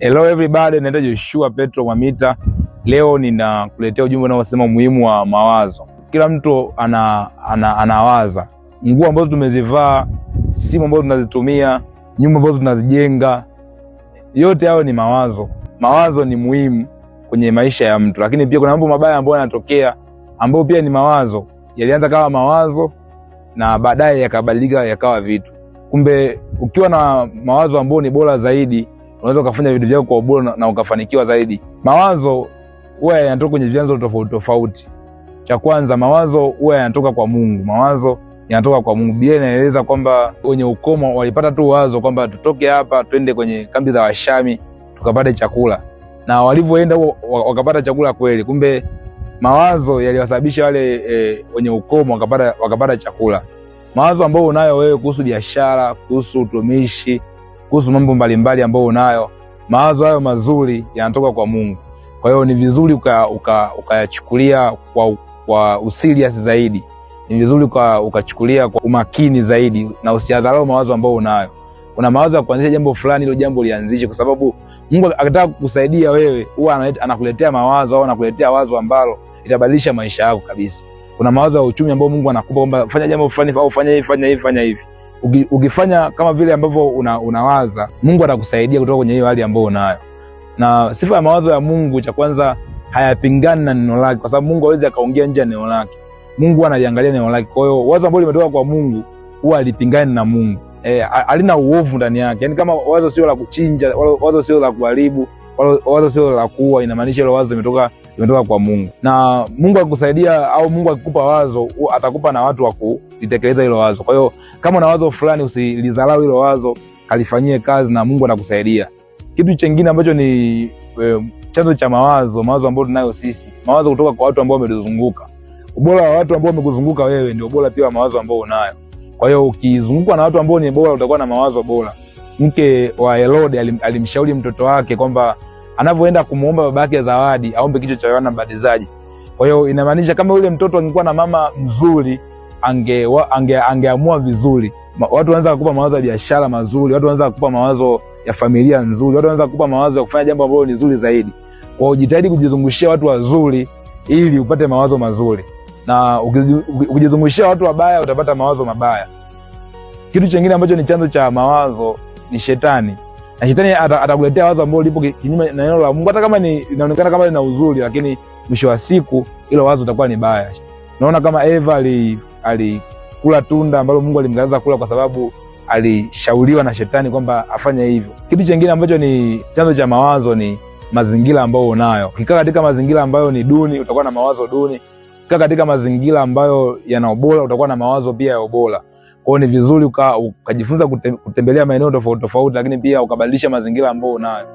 Hello everybody, naitwa Joshua Petro Mwamita. Leo ninakuletea ujumbe unaosema umuhimu wa mawazo. Kila mtu anawaza. Nguo ambazo tumezivaa, simu ambazo tunazitumia, nyumba ambazo tunazijenga, yote hayo ni mawazo. Mawazo ni muhimu kwenye maisha ya mtu, lakini pia kuna mambo mabaya ambayo yanatokea ambayo pia ni mawazo. Yalianza kama mawazo na baadaye yakabadilika yakawa vitu. Kumbe ukiwa na mawazo ambayo ni bora zaidi, unaweza kufanya vitu vyako kwa ubora na ukafanikiwa zaidi. Mawazo huwa yanatoka kwenye vyanzo tofauti tofauti. Cha kwanza, mawazo huwa yanatoka kwa Mungu. Mawazo yanatoka kwa Mungu. Biblia inaeleza kwamba wenye ukoma walipata tu wazo kwamba tutoke hapa twende kwenye kambi za Washami tukapate chakula. Na walivyoenda wakapata chakula kweli. Kumbe mawazo yaliwasababisha wale wenye ukoma wakapata chakula. Mawazo ambayo unayo wewe kuhusu biashara, kuhusu utumishi, kuhusu mambo mbalimbali ambayo unayo, mawazo hayo mazuri yanatoka kwa Mungu. Kwa hiyo ni vizuri ukayachukulia kwa userious zaidi. Ni vizuri ukachukulia kwa umakini zaidi na usiadharau mawazo ambayo unayo. Kuna mawazo ya kuanzisha jambo fulani, hilo jambo lianzishe, kwa sababu Mungu akitaka kukusaidia wewe huwa anakuletea mawazo au anakuletea wazo ambalo itabadilisha maisha yako kabisa. Kuna mawazo ya uchumi ambayo Mungu anakupa kwamba fanya jambo fulani au fanya hivi. Ukifanya kama vile ambavyo unawaza, Mungu atakusaidia kutoka kwenye hiyo hali ambayo unayo. Na sifa ya mawazo ya Mungu, cha kwanza, hayapingani na neno lake, kwa sababu Mungu hawezi akaongea nje ya neno lake. Mungu analiangalia neno lake. Kwa hiyo wazo ambalo limetoka kwa Mungu huwa halipingani na Mungu. Halina uovu ndani yake. Yaani kama wazo sio la kuchinja, wazo sio la kuharibu, wazo sio la kuua, inamaanisha hilo wazo limetoka kwa Mungu. Na Mungu akikusaidia au Mungu akikupa wazo, atakupa na watu wa kulitekeleza hilo wazo. Kwa hiyo kama una wazo fulani, usilidharau hilo wazo, kalifanyie kazi na Mungu atakusaidia. Kitu kingine ambacho ni chanzo cha mawazo ambayo tunayo sisi, mawazo kutoka kwa watu ambao wametuzunguka. Ubora wa watu ambao wamekuzunguka wewe ndio ubora pia wa mawazo ambao unayo. Kwa hiyo ukizungukwa na watu ambao ni bora, utakuwa na mawazo bora. Mke wa Herode alimshauri mtoto wake kwamba anavyoenda kumuomba babake zawadi, aombe kichwa cha Yohana Mbatizaji. Kwa hiyo inamaanisha kama yule mtoto angekuwa na mama mzuri, angeamua vizuri. Watu wanaanza kukupa mawazo ya biashara mazuri, watu wanaanza kukupa mawazo ya familia nzuri, watu wanaanza kukupa mawazo ya kufanya jambo ambalo ni zuri zaidi. Kwa hiyo jitahidi kujizungushia watu wazuri ili upate mawazo mazuri. Na ukijizungushia watu wabaya utapata mawazo mabaya. Kitu kingine ambacho ni chanzo cha mawazo ni shetani. Na shetani atakuletea wazo ambalo lipo kinyume na neno la Mungu. Hata kama inaonekana kama lina uzuri, lakini mwisho wa siku hilo wazo litakuwa ni baya. Naona kama Eva alikula tunda ambalo Mungu alimkataza kula kwa sababu alishauriwa na shetani kwamba afanye hivyo. Kitu kingine ambacho ni chanzo cha mawazo ni mazingira ambayo unayo. Ukikaa katika mazingira ambayo ni duni, utakuwa na mawazo duni. Ukikaa katika mazingira ambayo yana ubora, utakuwa na mawazo pia ya ubora. Kwa hiyo ni vizuri ukajifunza kutembelea maeneo tofauti tofauti, lakini pia ukabadilisha mazingira ambayo unayo.